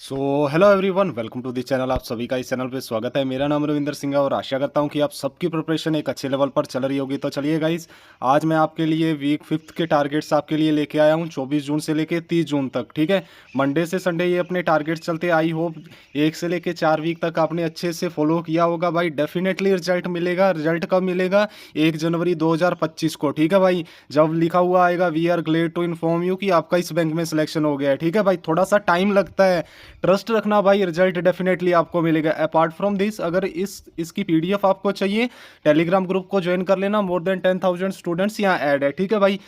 So hello everyone, welcome to the channel. आप सभी का इस चैनल पे स्वागत है। मेरा नाम रविंदर सिंह है और आशा करता हूं कि आप सबकी प्रिपरेशन एक अच्छे लेवल पर चल रही होगी। तो चलिए गाइस, आज मैं आपके लिए वीक 5 के टारगेट्स आपके लिए लेके आया हूं, 24 जून से लेके 30 जून तक। ठीक है, मंडे से संडे ये अपने टारगेट्स चलते। आई होप 1 से लेके 4 वीक तक आपने अच्छे से फॉलो किया होगा भाई। डेफिनेटली रिजल्ट मिलेगा। रिजल्ट कब मिलेगा? 1 जनवरी 2025 को। ठीक है भाई, जब लिखा हुआ आएगा we are glad to inform you कि आपका इस बैंक में सिलेक्शन हो गया है। ठीक है भाई, थोड़ा सा टाइम लगता है, ट्रस्ट रखना भाई, रिजल्ट डेफिनेटली आपको मिलेगा। अपार्ट फ्रॉम दिस, अगर इसकी पीडीएफ आपको चाहिए, टेलीग्राम ग्रुप को ज्वाइन कर लेना। मोर देन 10,000 स्टूडेंट्स यहाँ ऐड है। ठीक है भाई,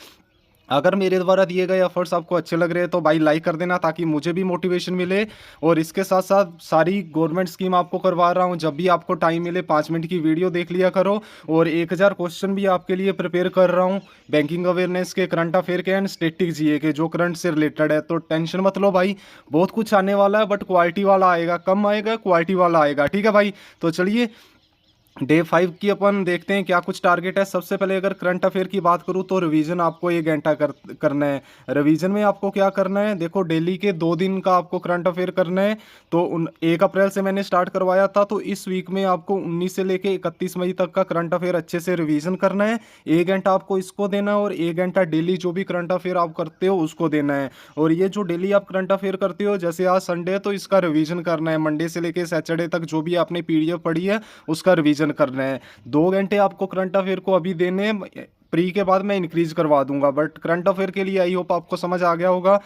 अगर मेरे द्वारा दिए गए एफर्ट्स आपको अच्छे लग रहे हैं तो भाई लाइक कर देना, ताकि मुझे भी मोटिवेशन मिले। और इसके साथ साथ सारी गवर्नमेंट स्कीम आपको करवा रहा हूँ। जब भी आपको टाइम मिले 5 मिनट की वीडियो देख लिया करो। और 1,000 क्वेश्चन भी आपके लिए प्रिपेयर कर रहा हूँ, बैंकिंग अवेयरनेस के, करंट अफेयर के एंड स्टैटिक जीए के, जो करंट से रिलेटेड है। तो टेंशन मत लो भाई, बहुत कुछ आने वाला है, बट क्वालिटी वाला आएगा। कम आएगा, क्वालिटी वाला आएगा। ठीक है भाई, तो चलिए डे 5 की अपन देखते हैं क्या कुछ टारगेट है। सबसे पहले अगर करंट अफेयर की बात करूं तो रिवीजन आपको 1 घंटा करना है। रिवीजन में आपको क्या करना है, देखो डेली के 2 दिन का आपको करंट अफेयर करना है। तो 1 अप्रैल से मैंने स्टार्ट करवाया था, तो इस वीक में आपको 19 से लेके 31 मई तक का करंट अफेयर अच्छे से रिवीजन करना है। 1 घंटा आपको इसको देना है और 1 घंटा डेली जो भी करंट अफेयर आप करते हो उसको देना है। और ये जो डेली आप करंट अफेयर करते हो, जैसे आज संडे है तो इसका रिवीजन करना है। मंडे से लेके सैटरडे तक जो भी आपने पीडीएफ पढ़ी है उसका रिवीजन करना है। 2 घंटे आपको करंट अफेयर को अभी देने हैं। प्री के बाद मैं इंक्रीज करवा दूंगा, बट करंट अफेयर के लिए आई होप आपको समझ आ गया होगा।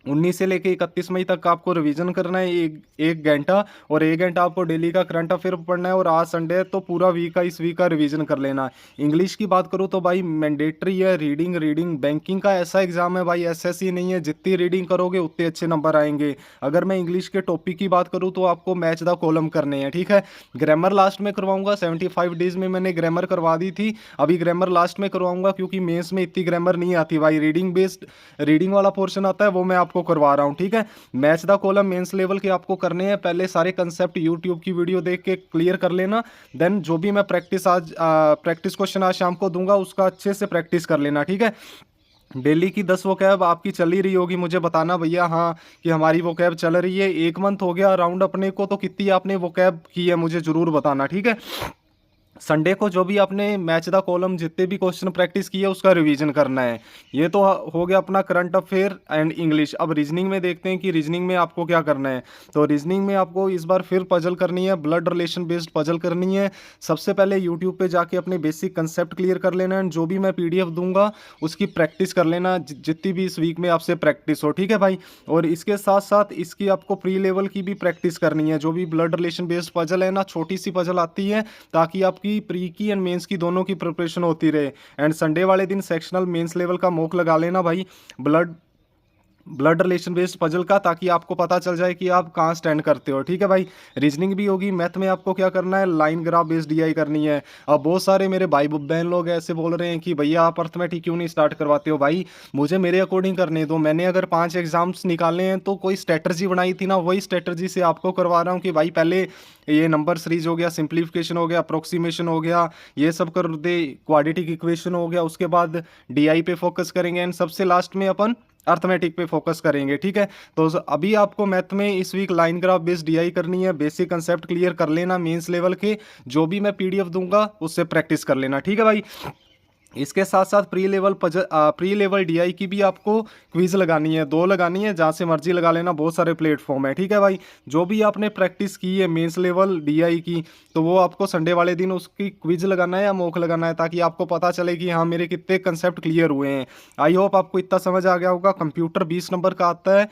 19 से लेके 31 मई तक का आपको रिवीजन करना है, एक घंटा। और 1 घंटा आपको डेली का करंट अफेयर पढ़ना है। और आज संडे है तो पूरा वीक का, इस वीक का रिवीजन कर लेना। इंग्लिश की बात करूँ तो भाई मैंडेटरी है रीडिंग। बैंकिंग का ऐसा एग्जाम है भाई, एसएससी नहीं है। जितनी रीडिंग करोगे उतने अच्छे नंबर आएंगे। अगर मैं इंग्लिश के टॉपिक की बात करूँ तो आपको मैच द कॉलम करने हैं। ठीक है, ग्रामर लास्ट में करवाऊंगा। 75 डेज में मैंने ग्रामर करवा दी थी, अभी ग्रामर लास्ट में करवाऊंगा, क्योंकि मेंस में इतनी ग्रामर नहीं आती भाई। रीडिंग बेस्ड, रीडिंग वाला पोर्शन आता है वो मैं आपको करवा रहा हूँ। ठीक है, match the column mains level के आपको करने हैं। पहले सारे कंसेप्ट यूट्यूब की वीडियो देख के क्लियर कर लेना। देन जो भी मैं प्रैक्टिस क्वेश्चन आज शाम को दूंगा उसका अच्छे से प्रैक्टिस कर लेना। ठीक है, डेली की 10 वोकैब आपकी चल ही रही होगी, मुझे बताना भैया हाँ कि हमारी वोकैब चल रही है। 1 मंथ हो गया अराउंड अपने को, तो कितनी आपने वोकैब की है मुझे जरूर बताना। ठीक है, संडे को जो भी आपने मैच द कॉलम जितने भी क्वेश्चन प्रैक्टिस किए उसका रिवीजन करना है। ये तो हो गया अपना करंट अफेयर एंड इंग्लिश। अब रीजनिंग में देखते हैं कि रीजनिंग में आपको क्या करना है। तो रीजनिंग में आपको इस बार फिर पजल करनी है, ब्लड रिलेशन बेस्ड पजल करनी है। सबसे पहले यूट्यूब पे जाके अपने बेसिक कंसेप्ट क्लियर कर लेना है। जो भी मैं पीडीएफ दूंगा उसकी प्रैक्टिस कर लेना, जितनी भी इस वीक में आपसे प्रैक्टिस हो। ठीक है भाई, और इसके साथ साथ इसकी आपको प्री लेवल की भी प्रैक्टिस करनी है। जो भी ब्लड रिलेशन बेस्ड पजल है ना, छोटी सी पजल आती है, ताकि आपकी प्री की एंड मेंस की दोनों की प्रिपरेशन होती रहे। एंड संडे वाले दिन सेक्शनल मेंस लेवल का मॉक लगा लेना भाई, blood blood relation based puzzle का, ताकि आपको पता चल जाए कि आप कहाँ स्टैंड करते हो। ठीक है भाई, रीजनिंग भी होगी। मैथ में आपको क्या करना है, लाइन ग्राफ बेस्ड डीआई करनी है। अब बहुत सारे मेरे भाई बहन लोग ऐसे बोल रहे हैं कि भैया आप अर्थमेटिक क्यों नहीं स्टार्ट करवाते हो। भाई मुझे मेरे अकॉर्डिंग करने दो। मैंने अगर 5 एग्जाम्स निकाले हैं तो कोई स्ट्रेटजी बनाई थी ना, वही स्ट्रेटजी से आपको करवा रहा हूँ कि भाई पहले ये नंबर सीरीज हो गया, सिंप्लीफिकेशन हो गया, अप्रोक्सीमेशन हो गया, ये सब कर दे, क्वाड्रेटिक इक्वेशन हो गया। उसके बाद डीआई पे फोकस करेंगे एंड सबसे लास्ट में अपन अर्थमेटिक पे फोकस करेंगे। ठीक है, तो अभी आपको मैथ में इस week line graph based DI करनी है। बेसिक कंसेप्ट क्लियर कर लेना मेंस लेवल के। जो भी मैं पीडीएफ दूंगा उससे प्रैक्टिस कर लेना। ठीक है भाई, इसके साथ साथ प्री लेवल डीआई की भी आपको क्विज लगानी है, 2 लगानी है, जहाँ से मर्जी लगा लेना, बहुत सारे प्लेटफॉर्म है। ठीक है भाई, जो भी आपने प्रैक्टिस की है मेंस लेवल डीआई की, तो वो आपको संडे वाले दिन उसकी क्विज लगाना है या मॉक लगाना है, ताकि आपको पता चले कि हाँ मेरे कितने कंसेप्ट क्लियर हुए हैं। आई होप आपको इतना समझ आ गया होगा। कंप्यूटर 20 नंबर का आता है,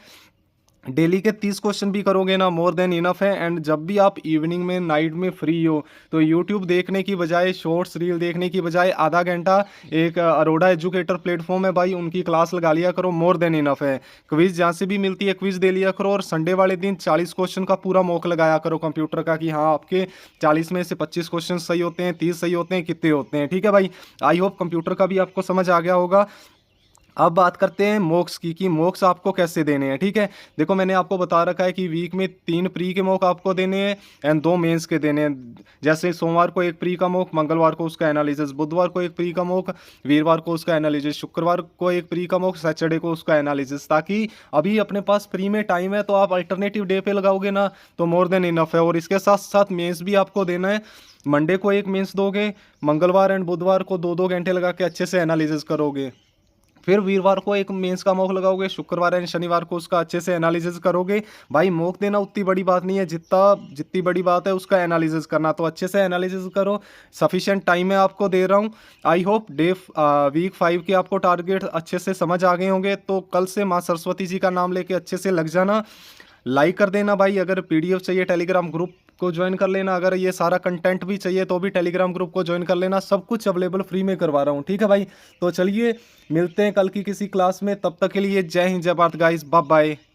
डेली के 30 क्वेश्चन भी करोगे ना, मोर देन इनफ है। एंड जब भी आप इवनिंग में, नाइट में फ्री हो, तो यूट्यूब देखने की बजाय, शॉर्ट्स रील देखने की बजाय, आधा घंटा एक अरोड़ा एजुकेटर प्लेटफॉर्म है भाई, उनकी क्लास लगा लिया करो, मोर देन इनफ है। क्विज जहाँ से भी मिलती है क्विज दे लिया करो। और संडे वाले दिन 40 क्वेश्चन का पूरा मॉक लगाया करो कंप्यूटर का, कि हाँ आपके 40 में से 25 क्वेश्चन सही होते हैं, 30 सही होते हैं, कितने होते हैं। ठीक है भाई, आई होप कंप्यूटर का भी आपको समझ आ गया होगा। अब बात करते हैं मॉक्स की कि मॉक्स आपको कैसे देने हैं। ठीक है, देखो मैंने आपको बता रखा है कि वीक में 3 प्री के मॉक आपको देने हैं एंड 2 मेंस के देने हैं। जैसे सोमवार को एक प्री का मॉक, मंगलवार को उसका एनालिसिस, बुधवार को एक प्री का मॉक, वीरवार को उसका एनालिसिस, शुक्रवार को एक प्री का मॉक, सैटरडे को उसका एनालिसिस। ताकि अभी अपने पास प्री में टाइम है तो आप अल्टरनेटिव डे पे लगाओगे ना तो मोर देन इनफ है। और इसके साथ साथ मेंस भी आपको देना है। मंडे को एक मेंस दोगे, मंगलवार एंड बुधवार को 2-2 घंटे लगा के अच्छे से एनालिसिस करोगे। फिर वीरवार को एक मेंस का मॉक लगाओगे, शुक्रवार एंड शनिवार को उसका अच्छे से एनालिसिस करोगे। भाई मॉक देना उतनी बड़ी बात नहीं है, जितनी बड़ी बात है उसका एनालिसिस करना। तो अच्छे से एनालिसिस करो, सफिशिएंट टाइम मैं आपको दे रहा हूँ। आई होप वीक 5 के आपको टारगेट अच्छे से समझ आ गए होंगे। तो कल से माँ सरस्वती जी का नाम लेके अच्छे से लग जाना। लाइक कर देना भाई, अगर पीडीएफ चाहिए टेलीग्राम ग्रुप को ज्वाइन कर लेना, अगर ये सारा कंटेंट भी चाहिए तो भी टेलीग्राम ग्रुप को ज्वाइन कर लेना। सब कुछ अवेलेबल फ्री में करवा रहा हूँ, ठीक है भाई। तो चलिए मिलते हैं कल की किसी क्लास में, तब तक के लिए जय हिंद जय भारत गाइस, बाय बाय।